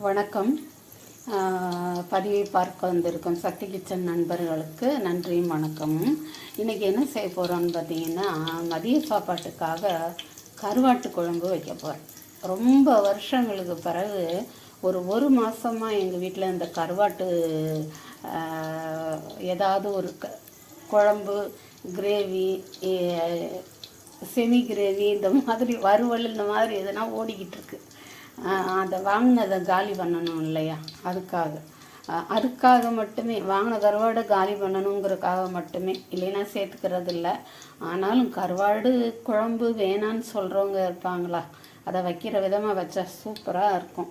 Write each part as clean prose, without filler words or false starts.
வணக்கம். பதிவை பார்க்க வந்திருக்கும் சக்தி கிச்சன் நண்பர்களுக்கு நன்றியும் வணக்கமும். இன்றைக்கி என்ன செய்ய போகிறோன்னு பார்த்தீங்கன்னா, மதிய சாப்பாட்டுக்காக கருவாட்டு குழம்பு வைக்க போகிறேன். ரொம்ப வருஷங்களுக்கு பிறகு ஒரு மாதமாக எங்கள் வீட்டில் இந்த கருவாட்டு ஏதாவது ஒரு குழம்பு, கிரேவி, செமி கிரேவி, இந்த மாதிரி வறுவல், இந்த மாதிரி எதுனா ஓடிக்கிட்டு இருக்கு. அதை வாங்கினதை காலி பண்ணணும் இல்லையா, அதுக்காக மட்டுமே வாங்கின கருவாடை காலி பண்ணணுங்கிறதுக்காக மட்டுமே, இல்லைன்னா சேர்த்துக்கிறது இல்லை. ஆனாலும் கருவாடு குழம்பு வேணான்னு சொல்கிறவங்க இருப்பாங்களா, அதை வைக்கிற விதமாக வச்சா சூப்பராக இருக்கும்.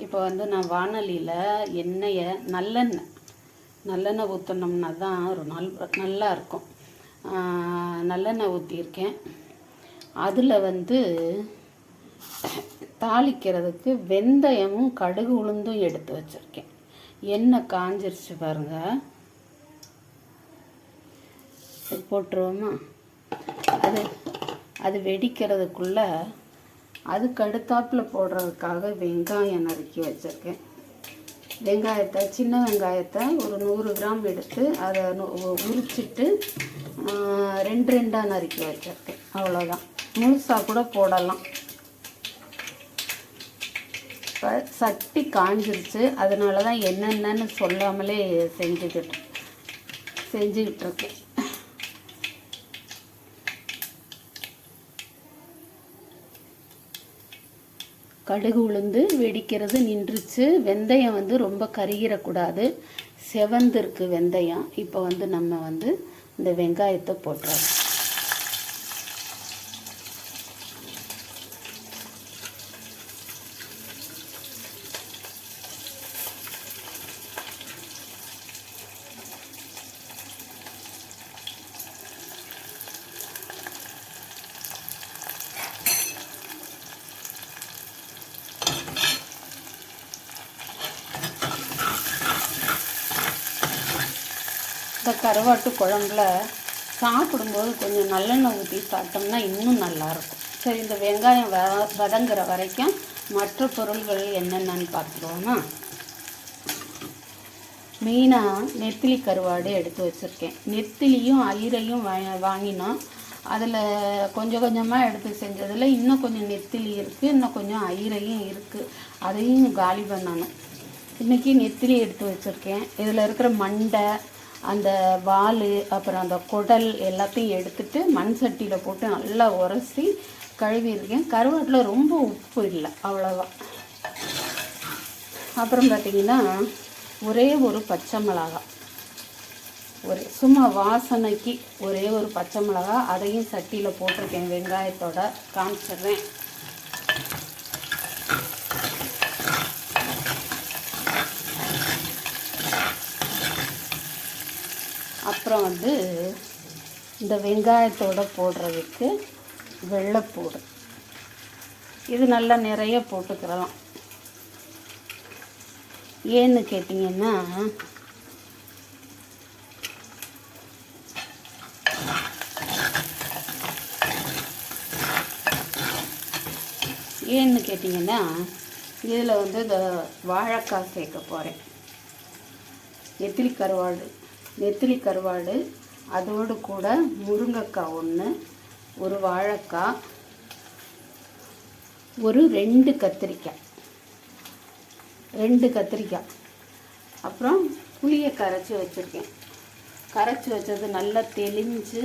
இப்போ நான் வானொலியில் எண்ணெயை நல்லெண்ணெய் ஊற்றினோம்னா தான் ஒரு நல்லா இருக்கும். நல்லெண்ணெய் ஊற்றியிருக்கேன். அதில் தாளிக்கிறதுக்கு வெந்தயமும் கடுகு உளுந்தும் எடுத்து வச்சுருக்கேன். எண்ணெய் காஞ்சிருச்சு பாருங்கள், போட்டுருவோமா. அது வெடிக்கிறதுக்குள்ளே அதுக்கு அடுத்தாப்பில் போடுறதுக்காக வெங்காயம் நறுக்கி வச்சுருக்கேன். வெங்காயத்தை, சின்ன வெங்காயத்தை ஒரு 100 கிராம் எடுத்து அதை உரிச்சிட்டு ரெண்டாக நறுக்கி வச்சுருக்கேன். அவ்வளோதான், முழுசாக கூட போடலாம். இப்போ சட்டி காஞ்சிருச்சு, அதனால தான் என்னென்னு சொல்லாமலே செஞ்சுக்கிட்டு இருக்கேன். கடுகு உளுந்து வெடிக்கிறது நின்றுச்சு. வெந்தயம் ரொம்ப கருகிடக்கூடாது, செவந்திருக்கு வெந்தயம். இப்போ நம்ம இந்த வெங்காயத்தை போட்டுறோம். இந்த கருவாட்டு குழம்புல சாப்பிடும்போது கொஞ்சம் நல்லெண்ணெய் ஊற்றி சாப்பிட்டோம்னா இன்னும் நல்லாயிருக்கும். சரி, இந்த வெங்காயம் வதங்குற வரைக்கும் மற்ற பொருள்கள் என்னென்னு பார்த்துருவோமா. மெயினாக நெத்திலி கருவாடு எடுத்து வச்சுருக்கேன். நெத்திலியும் ஐரையும் வாங்கினோம். அதில் கொஞ்சம் கொஞ்சமாக எடுத்து செஞ்சதில் இன்னும் கொஞ்சம் நெத்திலி இருக்குது, இன்னும் கொஞ்சம் ஐரையும் இருக்குது. அதையும் காலி பண்ணணும். இன்றைக்கி நெத்திலி எடுத்து வச்சுருக்கேன். இதில் இருக்கிற மண்டை, அந்த வால், அப்புறம் அந்த குடல் எல்லாத்தையும் எடுத்துட்டு மண் சட்டியில் போட்டு நல்லா உரசி கழுவியிருக்கேன். கருவாட்டில் ரொம்ப உப்பு இல்லை, அவ்வளோதான். அப்புறம் பார்த்திங்கன்னா ஒரே ஒரு பச்சை மிளகாய், சும்மா வாசனைக்கு ஒரே ஒரு பச்சை மிளகாய், அதையும் சட்டியில் போட்டிருக்கேன். வெங்காயத்தோட காமிச்சிடுறேன். அப்புறம் இந்த வெங்காயத்தோடு போடுறதுக்கு வெள்ளைப்பூடு, இது நல்லா நிறைய போட்டுக்கிறலாம். ஏன்னு கேட்டிங்கன்னா, இதில் இந்த வாழைக்காய் சேர்க்க போகிறேன். நெத்திலி கருவாடு, அதோடு கூட முருங்கைக்காய் 1, ஒரு வாழைக்காய், ஒரு 2 கத்திரிக்காய், அப்புறம் புளியை கரைச்சி வச்சுருக்கேன். கரைச்சி வச்சது நல்லா தெளிஞ்சு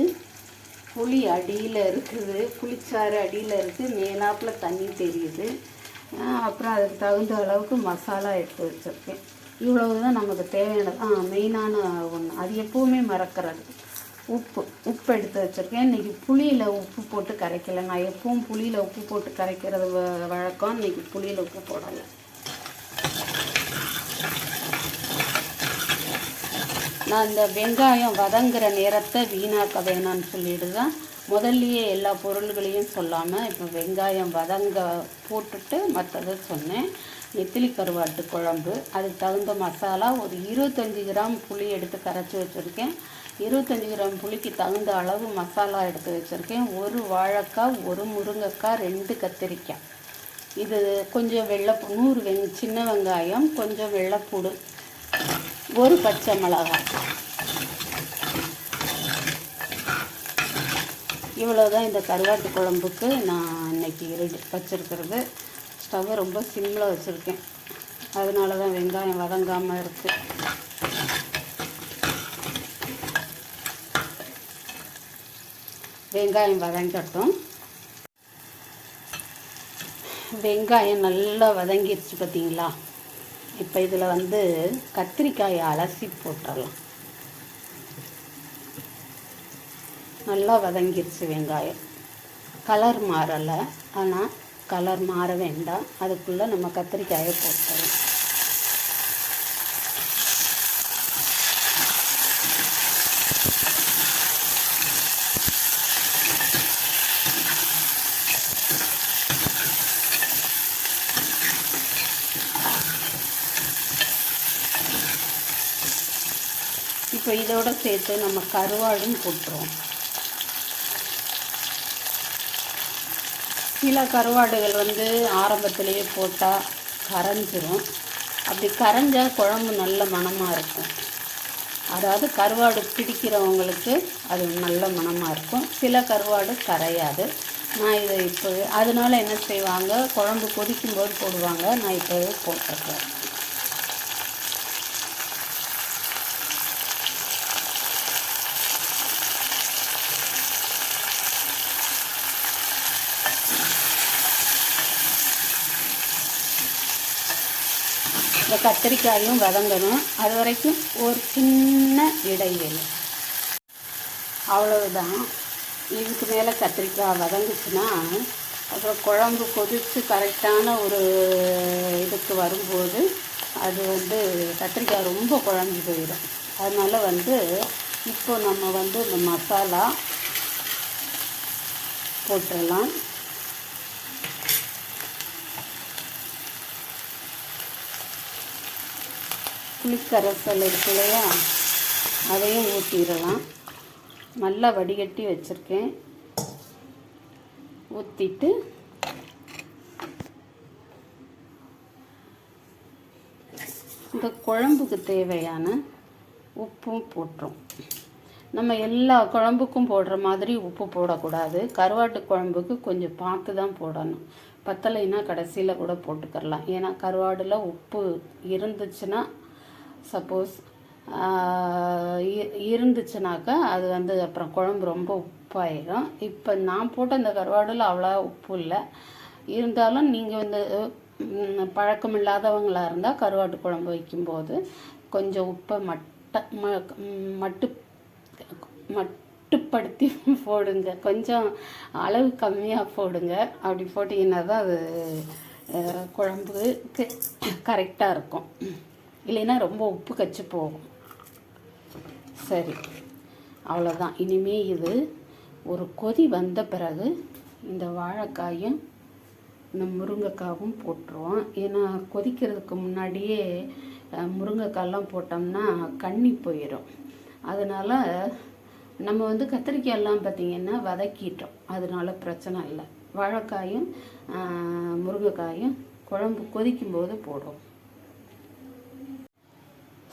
புளி அடியில் இருக்குது, புளிச்சாறு அடியில் இருக்குது, மேலாப்பில் தண்ணி தெரியுது. அப்புறம் அதுக்கு தகுந்த அளவுக்கு மசாலா எடுத்து வச்சுருக்கேன். இவ்வளவு தான் நமக்கு தேவையானது. மெயினான ஒன்று, அது எப்போவுமே மறக்கிறது, உப்பு எடுத்து வச்சுருக்கேன். இன்றைக்கி புளியில் உப்பு போட்டு கரைக்கலை. நான் எப்பவும் புளியில் உப்பு போட்டு கரைக்கிறது வழக்கம். இன்றைக்கி புளியில் உப்பு போடலை. நான் இந்த வெங்காயம் வதங்குற நேரத்தை வீணாக்க வேணான்னு சொல்லிட்டு தான் முதல்லையே எல்லா பொருள்களையும் சொல்லாமல் இப்போ வெங்காயம் வதங்க போட்டுட்டு மற்றதை சொன்னேன். நெத்திலி கருவாட்டு குழம்பு, அதுக்கு தகுந்த மசாலா, ஒரு 25 கிராம் புளி எடுத்து கரைச்சி வச்சுருக்கேன். 25 கிராம் புளிக்கு தகுந்த அளவு மசாலா எடுத்து வச்சுருக்கேன். ஒரு வாழைக்காய், ஒரு முருங்கைக்காய், 2 கத்திரிக்காய், இது கொஞ்சம் வெள்ளைப்பூ 100 சின்ன வெங்காயம், கொஞ்சம் வெள்ளைப்பூடு, ஒரு பச்சை மிளகாய், இவ்வளோதான் இந்த கருவாட்டு குழம்புக்கு நான் இன்றைக்கி வச்சுருக்கிறது. ஸ்டவ்வை ரொம்ப சிம்மில் வச்சுருக்கேன், அதனால தான் வெங்காயம் வதங்காமல் இருக்குது. வெங்காயம் வதங்கட்டும். வெங்காயம் நல்லா வதங்கிடுச்சு பார்த்தீங்களா. இப்போ இதில் வந்து கத்திரிக்காயை அலசி போட்டுடலாம். நல்லா வதங்கிடுச்சு வெங்காயம். கலர் மாறலை, ஆனால் கலர் மாற வேண்டாம். அதுக்குள்ளே நம்ம கத்திரிக்காயை போட்டுடலாம். இப்போ இதோட சேர்த்து நம்ம கருவாடும் போட்டுருவோம். சில கருவாடுகள் வந்து ஆரம்பத்திலேயே போட்டால் கரைஞ்சிரும். அப்படி கரைஞ்சால் குழம்பு நல்ல மணமாக இருக்கும். அதாவது கருவாடு பிடிக்கிறவங்களுக்கு அது நல்ல மணமாக இருக்கும். சில கருவாடு கரையாது. நான் இதை இப்போ அதனால என்ன செய்வாங்க, குழம்பு கொதிக்கும்போது போடுவாங்க. நான் இப்போவே போட்டுருக்கேன். இந்த கத்திரிக்காயும் வதங்கணும். அது வரைக்கும் ஒரு சின்ன இடைவெளி, அவ்வளவுதான். இதுக்கு மேலே கத்திரிக்காய் வதங்குச்சுன்னா அப்புறம் குழம்பு கொதித்து கரெக்டான ஒரு இதுக்கு வரும்போது அது வந்து கத்திரிக்காய் ரொம்ப குழம்பு போயிடும். அதனால் வந்து இப்போ நம்ம வந்து இந்த மசாலா போட்டுடலாம். புளிக்கரைசல் இருக்கு இல்லையா, அதையும் ஊற்றிடலாம். நல்லா வடிகட்டி வச்சுருக்கேன். ஊற்றிட்டு இந்த குழம்புக்கு தேவையான உப்பும் போட்டுரும். நம்ம எல்லா குழம்புக்கும் போடுற மாதிரி உப்பு போடக்கூடாது. கருவாட்டு குழம்புக்கு கொஞ்சம் பார்த்து தான் போடணும். பத்தலைன்னா கடைசியில் கூட போட்டுக்கரலாம். ஏன்னா கருவாடில் உப்பு இருந்துச்சுன்னா, சப்போஸ் இருந்துச்சுனாக்கா அது வந்து அப்புறம் குழம்பு ரொம்ப உப்பாயிடும். இப்போ நான் போட்ட இந்த கருவாடில் அவ்வளோ உப்பு இல்லை. இருந்தாலும் நீங்கள் வந்து பழக்கம் இல்லாதவங்களாக இருந்தால் கருவாட்டு குழம்பு வைக்கும்போது கொஞ்சம் உப்பை மட்டுப்படுத்தி போடுங்க. கொஞ்சம் அளவு கம்மியாக போடுங்க. அப்படி போட்டிங்கன்னா தான் அது குழம்புக்கு கரெக்டாக இருக்கும். இல்லைன்னா ரொம்ப உப்பு கச்சி போகும். சரி, அவ்வளோதான். இனிமேல் இது ஒரு கொதி வந்த பிறகு இந்த வாழைக்காயும் இந்த முருங்கைக்காவும் போட்டுருவோம். ஏன்னா கொதிக்கிறதுக்கு முன்னாடியே முருங்கைக்காயெல்லாம் போட்டோம்னா கண்ணி போயிடும். அதனால் நம்ம வந்து கத்திரிக்காயெல்லாம் பார்த்திங்கன்னா வதக்கிட்டோம், அதனால பிரச்சனை இல்லை. வாழைக்காயும் முருங்கைக்காயும் குழம்பு கொதிக்கும்போது போடுவோம்.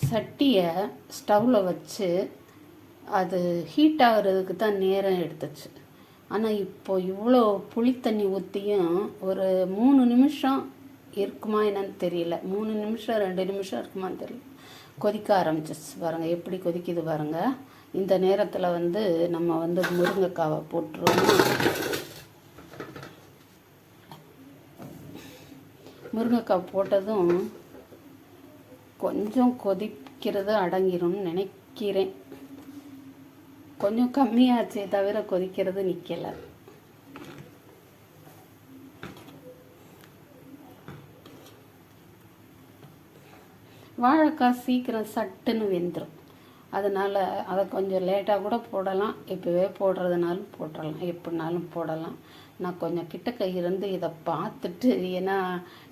சட்டியை ஸ்டவ்வில் வச்சு அது ஹீட் ஆகிறதுக்கு தான் நேரம் எடுத்துச்சு. ஆனால் இப்போது இவ்வளோ புளி தண்ணி ஊற்றியும் ஒரு 3 நிமிஷம் இருக்குமா என்னன்னு தெரியல. 3 நிமிஷம் 2 நிமிஷம் இருக்குமான்னு தெரியல. கொதிக்க ஆரம்பிச்சிச்சு பாருங்கள், எப்படி கொதிக்குது பாருங்கள். இந்த நேரத்தில் வந்து நம்ம வந்து முருங்கைக்காவை போட்டுருவோம். முருங்கைக்காய் போட்டதும் கொஞ்சம் கொதிக்கிறது அடங்கிரும்னு நினைக்கிறேன். கொஞ்சம் கம்மியாச்சே தவிர கொதிக்கிறது நிற்கலை. வாழைக்காய் சீக்கிரம் சட்டுன்னு வெந்துடும். அதனால் அதை கொஞ்சம் லேட்டாக கூட போடலாம். இப்போவே போடுறதுனாலும் போட்டுடலாம், எப்படினாலும் போடலாம். நான் கொஞ்சம் கிட்டக்க இருந்து இதை பார்த்துட்டு, ஏன்னா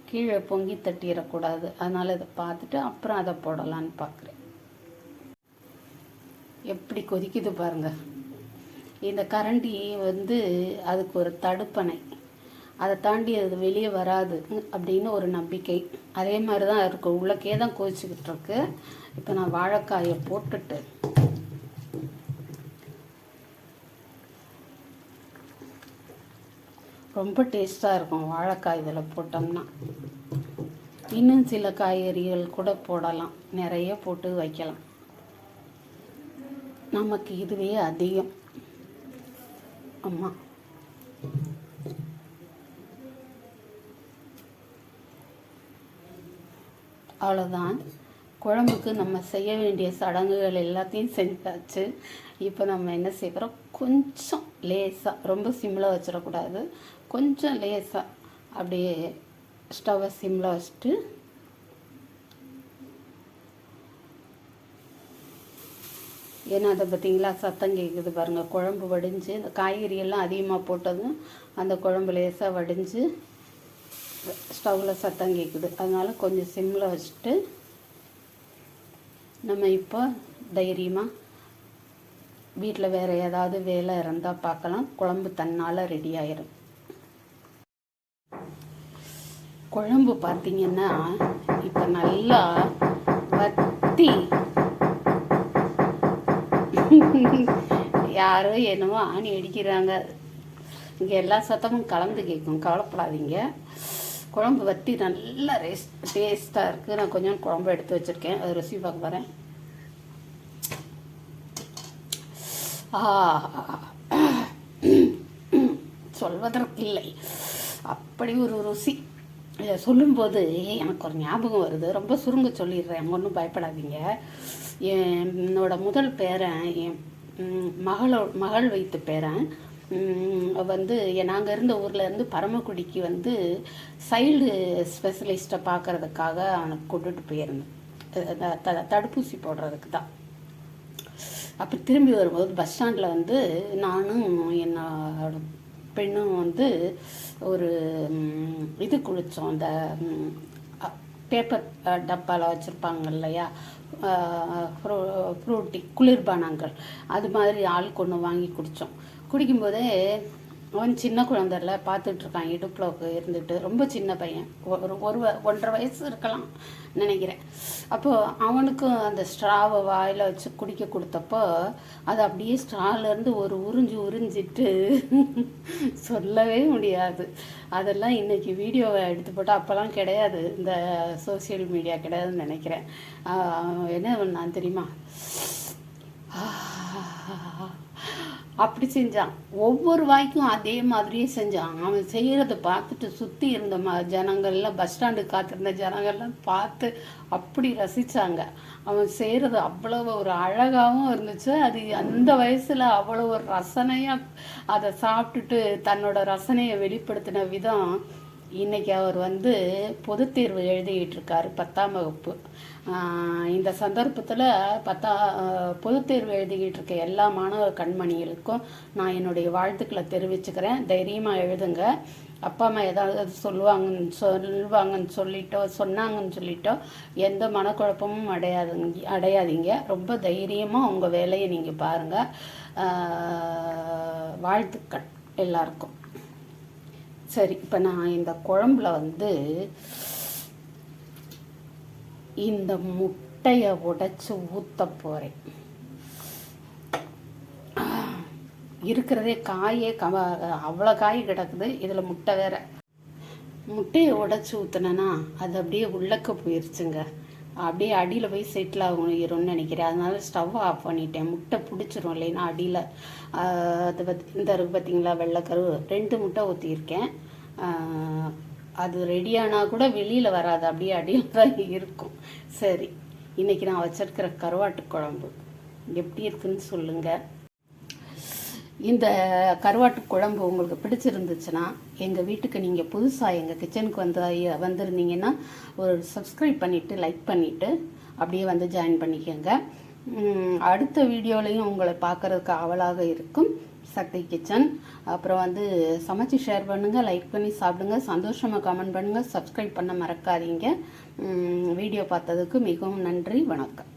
கீழே பொங்கி தட்டிடக்கூடாது, அதனால் இதை பார்த்துட்டு அப்புறம் அதை போடலான்னு பார்க்குறேன். எப்படி கொதிக்குது பாருங்கள். இந்த கரண்டி வந்து அதுக்கு ஒரு தடுப்பணை. அதை தாண்டி அது வெளியே வராது அப்படின்னு ஒரு நம்பிக்கை. அதே மாதிரி தான் இருக்கும், உள்ளக்கே தான் கொதிச்சுக்கிட்டு இருக்கு. இப்போ நான் வாழைக்காயை போட்டுட்டு ரொம்ப டேஸ்ட்டாக இருக்கும் வாழைக்காய் இதில் போட்டோம்னா. இன்னும் சில காய்கறிகள் கூட போடலாம், நிறைய போட்டு வைக்கலாம். நமக்கு இதுவே அதிகம். ஆமாம், அவ்வளோதான். குழம்புக்கு நம்ம செய்ய வேண்டிய சடங்குகள் எல்லாத்தையும் செஞ்சாச்சு. இப்போ நம்ம என்ன செய்கிறோம், கொஞ்சம் லேசாக, ரொம்ப சிம்மில் வச்சிடக்கூடாது, கொஞ்சம் லேசாக அப்படியே ஸ்டவ்வை சிம்மில் வச்சுட்டு ஏன்னா அதை பார்த்திங்களா சத்தம் கேட்குது பாருங்கள். குழம்பு வடிஞ்சு இந்த காய்கறியெல்லாம் அதிகமாக போட்டதும் அந்த குழம்பு லேசாக வடிஞ்சு ஸ்டவ்வில் சத்தம் கேட்குது. அதனால் கொஞ்சம் சிம்மில் வச்சுட்டு நம்ம இப்போ தைரியமாக வீட்டில் வேறு ஏதாவது வேலை இருந்தால் பார்க்கலாம். குழம்பு தன்னால் ரெடி ஆயிடும். குழம்பு பார்த்திங்கன்னா இப்போ நல்லா வத்தி யாரோ என்னமோ ஆணி அடிக்கிறாங்க. இங்கே எல்லா சத்தமும் கலந்து கேட்கும், கவலைப்படாதீங்க. குழம்பு வத்தி நல்லா டேஸ்ட்டாக இருக்குது. நான் கொஞ்சம் குழம்பு எடுத்து வச்சுருக்கேன், அது ருசி பார்க்க போகிறேன். சொல்வதற்கில்லை, அப்படி ஒரு ருசி. சொல்லும்போது எனக்கு ஒரு ஞாபகம் வருது, ரொம்ப சுருங்க சொல்லிடுறேன், ஒன்றும் பயப்படாதீங்க. என்னோட முதல் பேரன், என் மகள் வைத்த பேரன் வந்து நாங்கள் இருந்த ஊர்லேருந்து பரமக்குடிக்கு வந்து சைல்டு ஸ்பெஷலிஸ்ட்டை பார்க்குறதுக்காக அவனுக்கு கொண்டுட்டு போயிருந்தேன், தடுப்பூசி போடுறதுக்கு தான். அப்போ திரும்பி வரும்போது பஸ் ஸ்டாண்டில் வந்து நானும் என்னோட பெண்ணும் வந்து ஒரு இது குளித்தோம். அந்த பேப்பர் டப்பாவில் வச்சுருப்பாங்க இல்லையா, ஃப்ரூட்டி குளிர்பானங்கள், அது மாதிரி ஆளுக்கு ஒன்று வாங்கி குடித்தோம். குடிக்கும்போதே அவன் சின்ன குழந்தைல பார்த்துட்ருக்கான், இடுப்பில் இருந்துட்டு, ரொம்ப சின்ன பையன், ஒரு 1.5 வயசு இருக்கலாம் நினைக்கிறேன். அப்போது அவனுக்கும் அந்த ஸ்ட்ராவை வாயில் வச்சு குடிக்க கொடுத்தப்போ அது அப்படியே ஸ்ட்ராலேருந்து ஒரு உறிஞ்சிட்டு சொல்லவே முடியாது. அதெல்லாம் இன்றைக்கி வீடியோவை எடுத்து போட்டால் அப்போல்லாம் கிடையாது, இந்த சோசியல் மீடியா கிடையாதுன்னு நினைக்கிறேன். என்ன பண்ணான் தெரியுமா, அப்படி செஞ்சான். ஒவ்வொரு வாய்க்கும் அதே மாதிரியே செஞ்சான். அவன் செய்கிறத பார்த்துட்டு சுற்றி இருந்த ஜனங்கள்லாம், பஸ் ஸ்டாண்டு காத்திருந்த ஜனங்கள்லாம் பார்த்து அப்படி ரசித்தாங்க. அவன் செய்கிறது அவ்வளோ ஒரு அழகாகவும் இருந்துச்சு. அது அந்த வயசில் அவ்வளோ ஒரு ரசனையாக அதை சாப்பிட்டுட்டு தன்னோட ரசனையை வெளிப்படுத்தின விதம். இன்றைக்கி அவர் வந்து பொதுத் தேர்வு எழுதிக்கிட்டு இருக்காரு, 10ஆம் வகுப்பு. இந்த சந்தர்ப்பத்தில் பொதுத் தேர்வு எழுதிக்கிட்டு இருக்க எல்லா மாணவ கண்மணிகளுக்கும் நான் என்னுடைய வாழ்த்துக்களை தெரிவிச்சுக்கிறேன். தைரியமாக எழுதுங்க. அப்பா அம்மா ஏதாவது சொன்னாங்கன்னு சொல்லிட்டோ எந்த மனக்குழப்பமும் அடையாதீங்க. ரொம்ப தைரியமாக உங்கள் வேலையை நீங்கள் பாருங்கள். வாழ்த்துக்கள் எல்லாருக்கும். சரி, இப்போ நான் இந்த குழம்புல வந்து இந்த முட்டையை உடைச்சி ஊற்ற போகிறேன். இருக்கிறதே காயே அவ்வளோ காய் கிடக்குது, இதில் முட்டை வேற. முட்டையை உடைச்சி ஊற்றினேன்னா அது அப்படியே உள்ளக்க போயிடுச்சுங்க, அப்படியே அடியில் போய் செட்டில் ஆகணும்னு நினைக்கிறேன். அதனால ஸ்டவ் ஆஃப் பண்ணிட்டேன். முட்டை பிடிச்சிரும் இல்லைன்னா அடியில். அது இந்த பார்த்தீங்களா வெள்ளைக்கரு, 2 முட்டை ஊற்றியிருக்கேன். அது ரெடியானால் கூட வெளியில் வராது, அப்படியே அடியில் தான் இருக்கும். சரி, இன்றைக்கி நான் வச்சிருக்கிற கருவாட்டு குழம்பு எப்படி இருக்குன்னு சொல்லுங்கள். இந்த கருவாட்டு குழம்பு உங்களுக்கு பிடிச்சிருந்துச்சுன்னா எங்கள் வீட்டுக்கு நீங்கள் புதுசாக எங்கள் கிச்சனுக்கு வந்திருந்தீங்கன்னா ஒரு சப்ஸ்கிரைப் பண்ணிவிட்டு லைக் பண்ணிவிட்டு அப்படியே வந்து ஜாயின் பண்ணிக்கோங்க. அடுத்த வீடியோலையும் உங்களை பார்க்குறதுக்கு ஆவலாக இருக்கும் சக்தி கிச்சன். அப்புறம் வந்து சமைச்சு ஷேர் பண்ணுங்கள், லைக் பண்ணி சாப்பிடுங்க, சந்தோஷமாக கமெண்ட் பண்ணுங்கள், சப்ஸ்கிரைப் பண்ண மறக்காதீங்க. வீடியோ பார்த்ததுக்கு மிகவும் நன்றி, வணக்கம்.